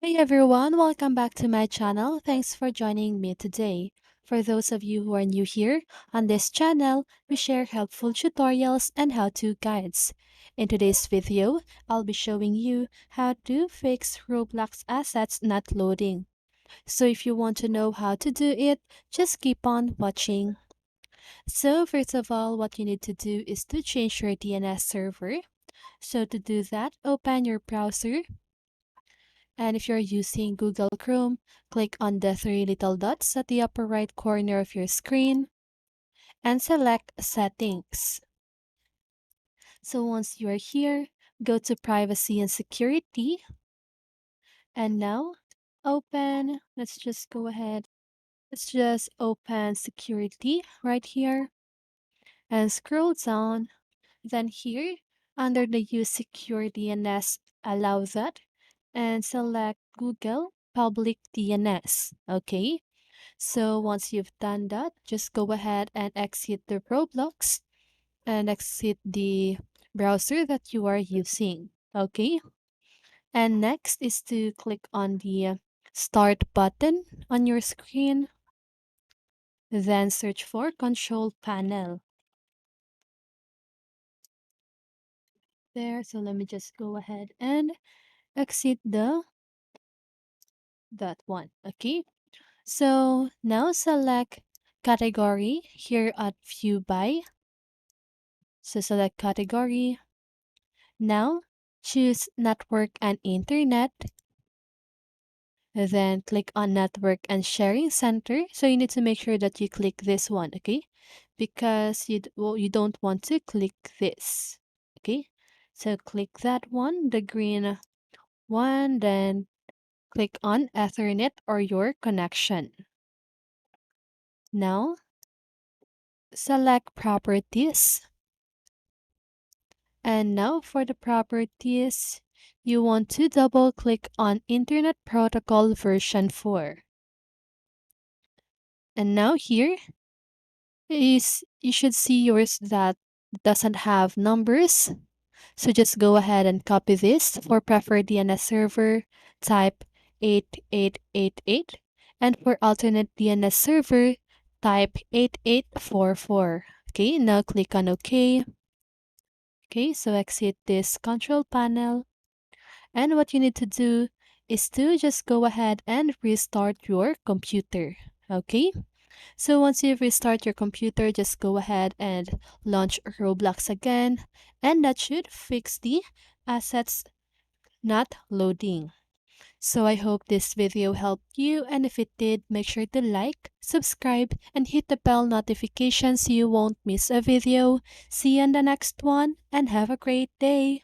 Hey everyone, welcome back to my channel. Thanks for joining me today. For those of you who are new here, on this channel, we share helpful tutorials and how-to guides. In today's video, I'll be showing you how to fix Roblox assets not loading. So if you want to know how to do it, just keep on watching. So first of all, what you need to do is to change your DNS server. So to do that, open your browser. And if you're using Google Chrome, click on the three little dots at the upper right corner of your screen and select Settings. So once you are here, go to Privacy and Security. And now let's just go ahead. Let's just open Security right here and scroll down. Then here, under the Use Secure DNS, allow that and select Google Public DNS. Okay. So once you've done that, just go ahead and exit the Roblox and exit the browser that you are using. Okay. And next is to click on the Start button on your screen. Then search for Control Panel. There. So let me just go ahead and exit that one. Okay. So now select Category here at View By. So select Category. Now, choose Network and Internet. Then click on Network and Sharing Center. So you need to make sure that you click this one, okay? Because you don't want to click this, okay? So click that one, the green one, then click on Ethernet or your connection. Now, select Properties. And now for the properties, you want to double click on Internet Protocol version 4. And now here is you should see yours that doesn't have numbers. So just go ahead and copy this for preferred DNS server, type 8888, and for alternate DNS server, type 8844. Okay, now click on OK. Okay, so exit this control panel. And what you need to do is to just go ahead and restart your computer. Okay? So once you restart your computer, just go ahead and launch Roblox again. And that should fix the assets not loading. So I hope this video helped you, and if it did, make sure to like, subscribe, and hit the bell notification so you won't miss a video. See you in the next one, and have a great day!